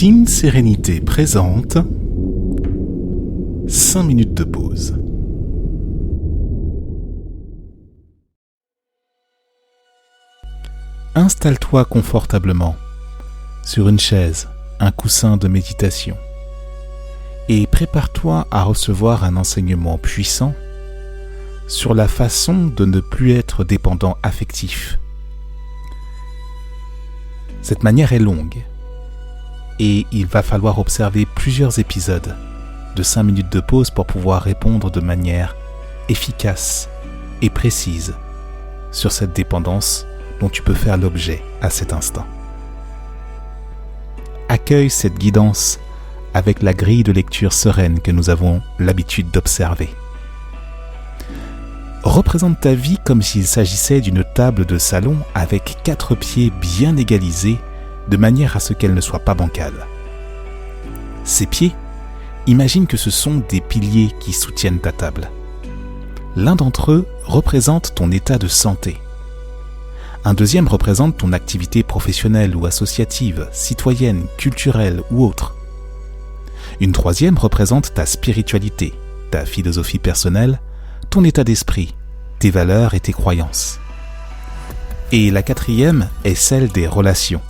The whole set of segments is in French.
Team Sérénité présente 5 minutes de pause. Installe-toi confortablement sur une chaise, un coussin de méditation et prépare-toi à recevoir un enseignement puissant sur la façon de ne plus être dépendant affectif. Cette manière est longue et il va falloir observer plusieurs épisodes de 5 minutes de pause pour pouvoir répondre de manière efficace et précise sur cette dépendance dont tu peux faire l'objet à cet instant. Accueille cette guidance avec la grille de lecture sereine que nous avons l'habitude d'observer. Représente ta vie comme s'il s'agissait d'une table de salon avec 4 pieds bien égalisés de manière à ce qu'elle ne soit pas bancale. Ces pieds, imagine que ce sont des piliers qui soutiennent ta table. L'un d'entre eux représente ton état de santé. Un deuxième représente ton activité professionnelle ou associative, citoyenne, culturelle ou autre. Une troisième représente ta spiritualité, ta philosophie personnelle, ton état d'esprit, tes valeurs et tes croyances. Et la quatrième est celle des relations,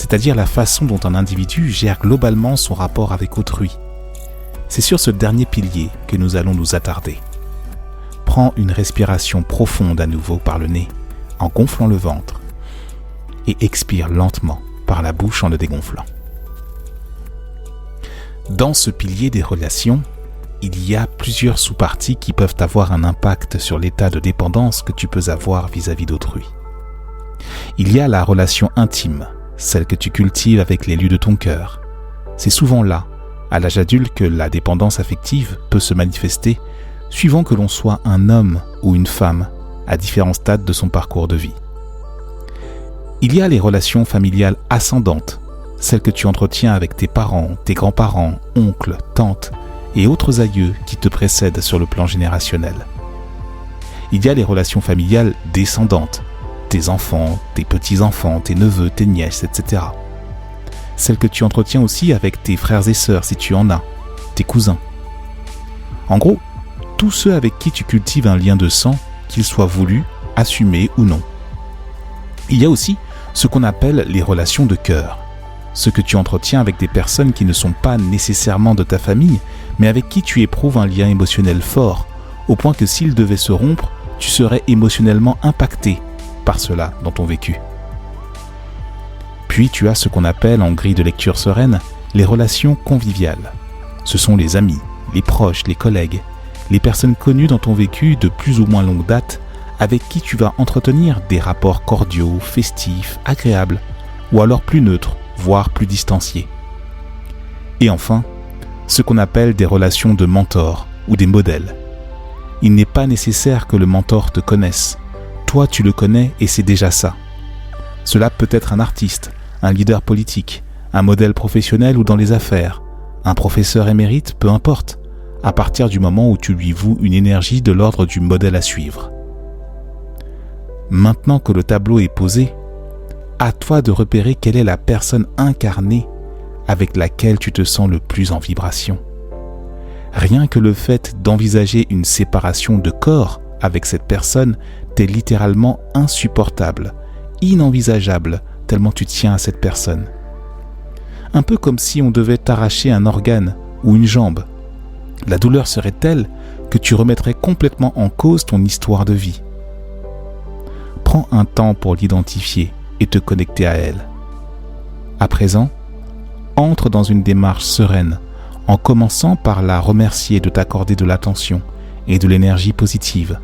c'est-à-dire la façon dont un individu gère globalement son rapport avec autrui. C'est sur ce dernier pilier que nous allons nous attarder. Prends une respiration profonde à nouveau par le nez, en gonflant le ventre, et expire lentement par la bouche en le dégonflant. Dans ce pilier des relations, il y a plusieurs sous-parties qui peuvent avoir un impact sur l'état de dépendance que tu peux avoir vis-à-vis d'autrui. Il y a la relation intime, celle que tu cultives avec l'élu de ton cœur. C'est souvent là, à l'âge adulte, que la dépendance affective peut se manifester, suivant que l'on soit un homme ou une femme à différents stades de son parcours de vie. Il y a les relations familiales ascendantes, celles que tu entretiens avec tes parents, tes grands-parents, oncles, tantes et autres aïeux qui te précèdent sur le plan générationnel. Il y a les relations familiales descendantes, tes enfants, tes petits-enfants, tes neveux, tes nièces, etc. Celles que tu entretiens aussi avec tes frères et sœurs si tu en as, tes cousins. En gros, tous ceux avec qui tu cultives un lien de sang, qu'il soit voulu, assumé ou non. Il y a aussi ce qu'on appelle les relations de cœur, ce que tu entretiens avec des personnes qui ne sont pas nécessairement de ta famille, mais avec qui tu éprouves un lien émotionnel fort, au point que s'ils devaient se rompre, tu serais émotionnellement impacté par cela dans ton vécu. Puis tu as ce qu'on appelle en grille de lecture sereine les relations conviviales. Ce sont les amis, les proches, les collègues, les personnes connues dans ton vécu de plus ou moins longue date avec qui tu vas entretenir des rapports cordiaux, festifs, agréables, ou alors plus neutres, voire plus distanciés. Et enfin, ce qu'on appelle des relations de mentor ou des modèles. Il n'est pas nécessaire que le mentor te connaisse. Toi, tu le connais et c'est déjà ça. Cela peut être un artiste, un leader politique, un modèle professionnel ou dans les affaires, un professeur émérite, peu importe, à partir du moment où tu lui voues une énergie de l'ordre du modèle à suivre. Maintenant que le tableau est posé, à toi de repérer quelle est la personne incarnée avec laquelle tu te sens le plus en vibration. Rien que le fait d'envisager une séparation de corps avec cette personne t'est littéralement insupportable, inenvisageable, tellement tu tiens à cette personne. Un peu comme si on devait t'arracher un organe ou une jambe. La douleur serait telle que tu remettrais complètement en cause ton histoire de vie. Prends un temps pour l'identifier et te connecter à elle. À présent, entre dans une démarche sereine en commençant par la remercier de t'accorder de l'attention et de l'énergie positive.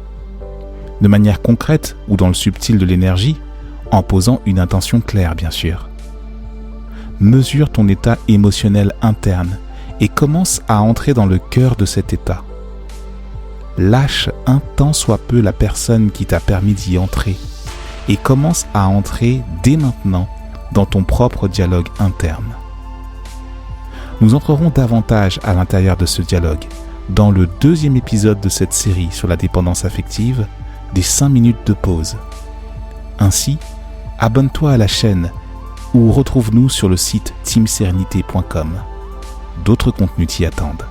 De manière concrète ou dans le subtil de l'énergie, en posant une intention claire bien sûr. Mesure ton état émotionnel interne et commence à entrer dans le cœur de cet état. Lâche un tant soit peu la personne qui t'a permis d'y entrer et commence à entrer dès maintenant dans ton propre dialogue interne. Nous entrerons davantage à l'intérieur de ce dialogue dans le 2e épisode de cette série sur la dépendance affective des 5 minutes de pause. Ainsi, abonne-toi à la chaîne ou retrouve-nous sur le site teamsérénité.com. D'autres contenus t'y attendent.